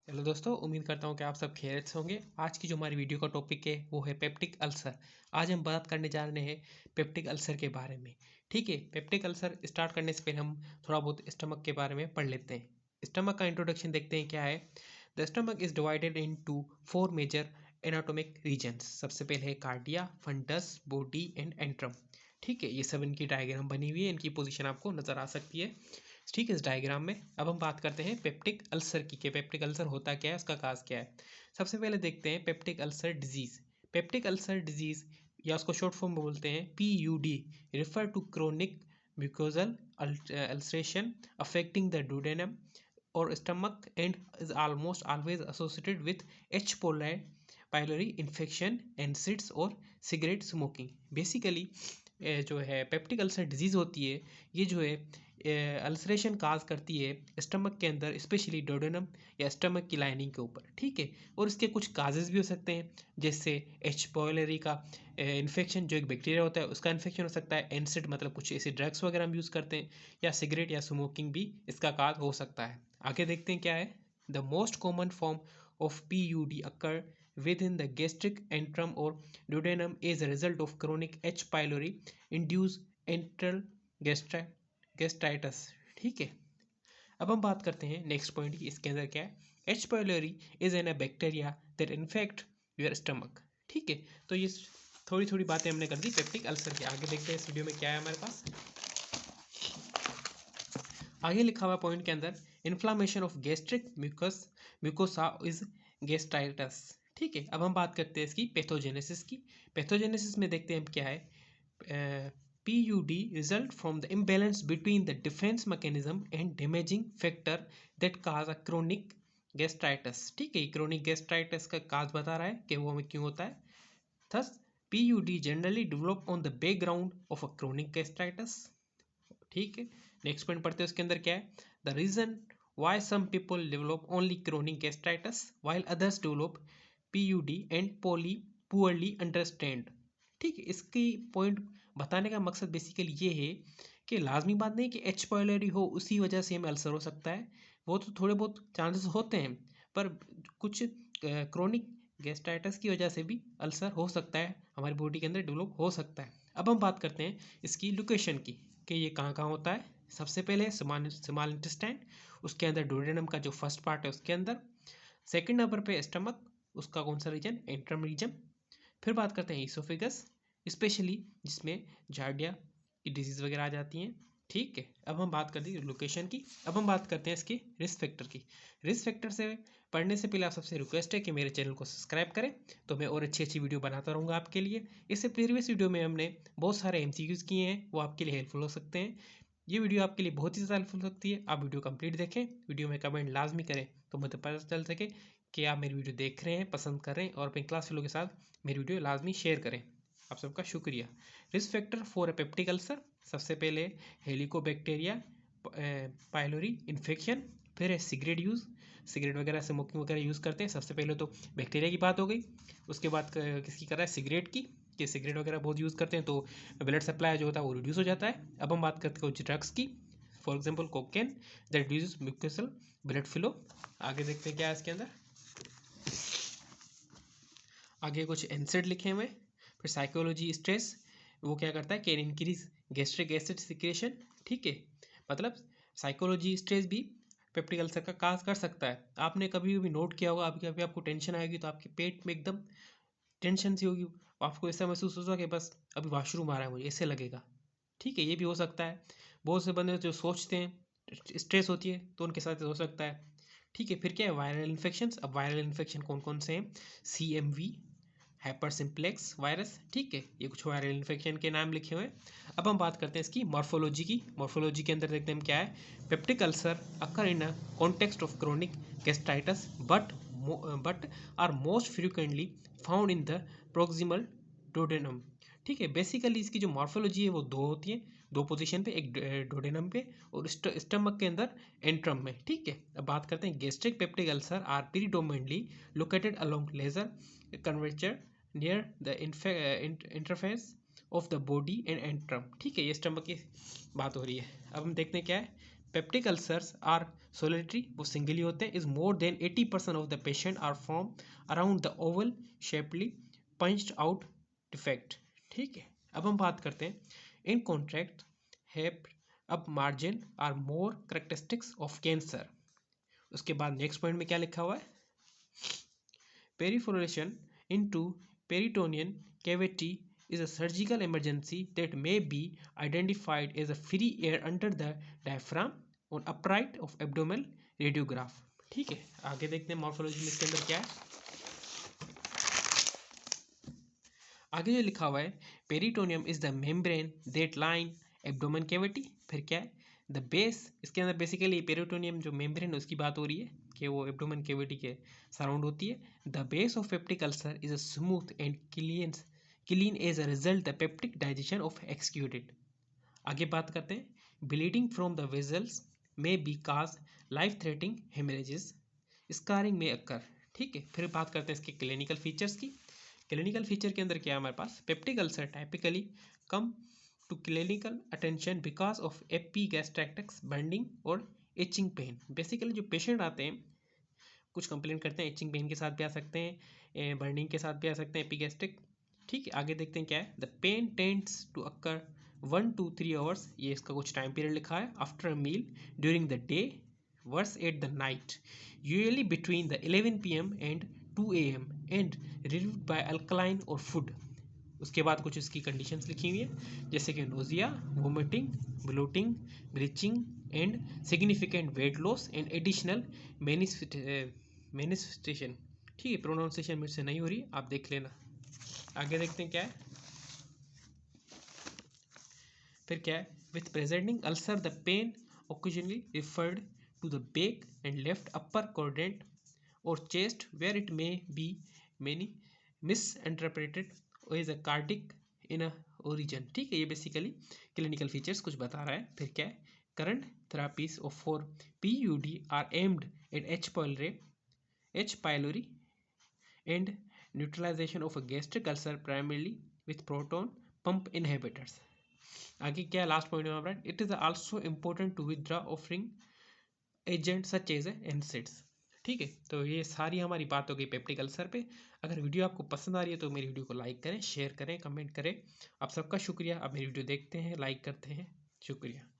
Hello दोस्तों, उम्मीद करता हूँ कि आप सब खैरियत से होंगे। आज की जो हमारी वीडियो का टॉपिक है वो है पेप्टिक अल्सर। आज हम बात करने जा रहे हैं पेप्टिक अल्सर के बारे में। ठीक है, पेप्टिक अल्सर स्टार्ट करने से पहले हम थोड़ा बहुत स्टमक के बारे में पढ़ लेते हैं। स्टमक का इंट्रोडक्शन देखते हैं क्या है। The stomach is divided into 4 major anatomic regions. सबसे पहले है cardia, fundus, body and antrum. ठीक है, ये सब इनकी डायग्राम बनी हुई है, इनकी पोजीशन आपको नज़र आ सकती है। ठीक है, इस डायग्राम में अब हम बात करते हैं पेप्टिक अल्सर की कि पेप्टिक अल्सर होता क्या है, उसका काज क्या है। सबसे पहले देखते हैं peptic ulcer disease. Peptic ulcer disease या उसको शॉर्ट फॉर्म में बोलते हैं PUD, refer to chronic mucosal ulceration affecting the duodenum और stomach and is almost always associated with H. pylori infection and NSAIDs और सिगरेट स्मोकिंग। बेसिकली जो है peptic ulcer disease होती है, ये जो है अल्सरेशन काज करती है स्टमक के अंदर, स्पेशली डोडेनम या स्टमक की लाइनिंग के ऊपर। ठीक है, और इसके कुछ काजेज़ भी हो सकते हैं, जैसे H. pylori का इन्फेक्शन, जो एक बैक्टीरिया होता है उसका इन्फेक्शन हो सकता है। एनसिड मतलब कुछ ऐसे ड्रग्स वगैरह हम यूज़ करते हैं, या सिगरेट या स्मोकिंग भी इसका काज हो सकता है। आगे देखते हैं क्या है। The most common form of PUD occur within the gastric antrum or duodenum as a result of chronic H. pylori induced enteral gastritis। ठीक है, अब हम बात करते हैं नेक्स्ट पॉइंट की, इसके अंदर क्या है। H. pylori is an a bacteria that infect your stomach। ठीक है, तो ये थोड़ी थोड़ी बातें हमने कर दी पेप्टिक अल्सर की। आगे देखते हैं इस वीडियो में क्या है हमारे पास। आगे लिखा हुआ पॉइंट के अंदर, inflammation of gastric mucosa is gastritis. ठीक है, अब हम बात करते हैं इसकी पैथोजेनेसिस की। पैथोजेनेसिस में देखते हैं हम क्या है। PUD result from the imbalance between the defense mechanism and damaging factor that cause a chronic gastritis। ठीक है, क्रोनिक गैस्ट्राइटिस का काज बता रहा है कि वो हमें क्यों होता है। Thus, PUD generally develop on the background of a chronic gastritis। ठीक है, नेक्स्ट पॉइंट पढ़ते हैं, उसके अंदर क्या है। The reason why some people develop only chronic gastritis while others develop PUD and poorly understand. ठीक है, इसकी पॉइंट बताने का मकसद बेसिकली ये है कि लाजमी बात नहीं कि H. pylori हो उसी वजह से हमें अल्सर हो सकता है। वो तो थोड़े बहुत चांसेस होते हैं, पर कुछ क्रोनिक गैस्ट्राइटिस की वजह से भी अल्सर हो सकता है, हमारी बॉडी के अंदर डेवलप हो सकता है। अब हम बात करते हैं इसकी लोकेशन की कि ये कहाँ कहाँ होता है। सबसे पहले स्मॉल इंटेस्टाइन, उसके अंदर डोडेनम का जो फर्स्ट पार्ट है उसके अंदर। सेकंड नंबर पे स्टमक, उसका कौन सा रीजन, एंट्रम रीजन। फिर बात करते हैं ईसोफेगस, स्पेशली जिसमें जार्डिया की डिजीज़ वगैरह आ जाती हैं। ठीक है, अब हम बात करते हैं लोकेशन की। अब हम बात करते हैं इसके रिस्क फैक्टर की। रिस्क फैक्टर से पढ़ने से पहले आप सबसे रिक्वेस्ट है कि मेरे चैनल को सब्सक्राइब करें, तो मैं और अच्छी अच्छी वीडियो बनाता रहूँगा आपके लिए। इससे प्रीवियस वीडियो में हमने बहुत सारे MCQs किए हैं, वो आपके लिए हेल्पफुल हो सकते हैं। ये वीडियो आपके लिए बहुत ही ज़्यादा हेल्पफुल हो सकती है। आप वीडियो कंप्लीट देखें, वीडियो में कमेंट लाजमी करें, तो मुझे पता चल सके कि आप मेरी वीडियो देख रहे हैं, पसंद कर रहे हैं, और अपने क्लास फेलो के साथ मेरी वीडियो लाजमी शेयर करें। आप सबका शुक्रिया। Risk factor for a peptic ulcer, सबसे पहले हेलिकोबैक्टीरिया पाइलोरी इन्फेक्शन। फिर है सिगरेट यूज़, सिगरेट वगैरह स्मोकिंग वगैरह यूज़ करते हैं। सबसे पहले तो बैक्टीरिया की बात हो गई, उसके बाद किसकी कर रहा है, सिगरेट की, कि सिगरेट वगैरह बहुत यूज़ करते हैं तो ब्लड सप्लाई जो होता है वो रिड्यूस हो जाता है। अब हम बात करते हैं कुछ ड्रग्स की, for example cocaine that reduce mucosal blood flow. आगे देखते हैं क्या है इसके अंदर। आगे कुछ एनसेड लिखे हुए। फिर साइकोलॉजी स्ट्रेस, वो क्या करता है, can increase gastric acid secretion. ठीक है, मतलब साइकोलॉजी स्ट्रेस भी पेप्टिक अल्सर का काज कर सकता है। आपने कभी भी नोट किया होगा, अभी कभी आपको टेंशन आएगी तो आपके पेट में एकदम टेंशन सी होगी, आपको ऐसा महसूस होगा कि बस अभी वॉशरूम आ रहा है, मुझे ऐसे लगेगा। ठीक है, ये भी हो सकता है। बहुत से बंदे जो सोचते हैं, स्ट्रेस होती है तो उनके साथ हो सकता है। ठीक है, फिर क्या है, वायरल इन्फेक्शंस। अब वायरल इन्फेक्शन कौन कौन से हैं, CMV, हाइपर सिंप्लेक्स वायरस। ठीक है, ये कुछ वायरल इन्फेक्शन के नाम लिखे हुए हैं। अब हम बात करते हैं इसकी मॉर्फोलॉजी की। मॉर्फोलॉजी के अंदर देखते हैं हम क्या है। Peptic ulcer occur in a context of chronic gastritis but are most frequently found in the proximal duodenum. ठीक है, बेसिकली इसकी जो मॉर्फोलॉजी है वो दो होती है, दो पोजीशन पे, एक डोडेनम पे और स्टमक के अंदर एंट्रम में। ठीक है, अब बात करते हैं gastric peptic ulcer are predominantly located along lesser curvature near the interface of the body and antrum. ठीक है, ये स्टमक की बात हो रही है। अब हम देखते हैं क्या है। पेप्टिक अल्सर्स आर सोलिटरी, वो सिंगली होते हैं, is more than 80% of the patient are from around the oval shapely punched out defect. ठीक है, अब हम बात करते हैं इन कॉन्ट्रैक्ट हैव अब margin are more characteristics of cancer. उसके बाद नेक्स्ट पॉइंट में क्या लिखा हुआ है, perforation into peritoneal cavity is a surgical emergency that may be identified as a free air under the diaphragm or upright of abdominal radiograph। ठीक है, आगे देखते हैं मॉर्फोलॉजी में इसके अंदर क्या है। आगे जो लिखा हुआ है, peritoneum is the membrane that line abdomen cavity. फिर क्या है, द बेस, इसके अंदर बेसिकली पेरिटोनियम जो मेम्ब्रेन है उसकी बात हो रही है कि वो एब्डोमेन कैविटी के सराउंड होती है। The base of peptic ulcer is a smooth and clean edge a result the peptic digestion of exudate. आगे बात करते हैं, bleeding from the vessels may be cause life threatening haemorrhages, scarring में occur. ठीक है, फिर बात करते हैं इसके क्लिनिकल फीचर्स की। क्लिनिकल फीचर के अंदर क्या है हमारे पास, peptic ulcer typically come to clinical attention because of epigastric burning और इचिंग पेन। बेसिकली जो पेशेंट आते हैं कुछ कंप्लेन करते हैं, इचिंग पेन के साथ भी आ सकते हैं, बर्निंग के साथ भी आ सकते हैं, एपीगैस्ट्रिक। ठीक है, आगे देखते हैं क्या है, the pain tends to occur 1 to 3 hours, ये इसका कुछ टाइम पीरियड लिखा है, after a meal during the day worse at the night usually between the 11 PM and 2 AM and relieved by alkaline और फूड। उसके बाद कुछ इसकी कंडीशंस लिखी हुई है, जैसे कि nausea, vomiting, bloating, belching and significant weight loss and additional manifestation. ठीक है, प्रोनाउंसिएशन मुझसे नहीं हो रही, आप देख लेना। आगे देखते हैं क्या है, फिर क्या है, with presenting ulcer the pain occasionally referred to the back and left upper quadrant और chest where it may be many misinterpreted as a cardiac in a origin. ठीक है, ये बेसिकली क्लिनिकल फीचर्स कुछ बता रहा है। फिर क्या है, current therapies of for PUD are aimed at H. pylori and neutralization of a gastric ulcer primarily with proton pump inhibitors। आगे क्या है, लास्ट पॉइंट में हमारा, it is also important to withdraw offending agent such as NSAIDs. ठीक है, तो ये सारी हमारी बात हो गई पेप्टिक अल्सर पे। अगर वीडियो आपको पसंद आ रही है तो मेरी वीडियो को लाइक करें, शेयर करें, कमेंट करें। आप सबका शुक्रिया, आप मेरी वीडियो देखते हैं, लाइक करते हैं, शुक्रिया।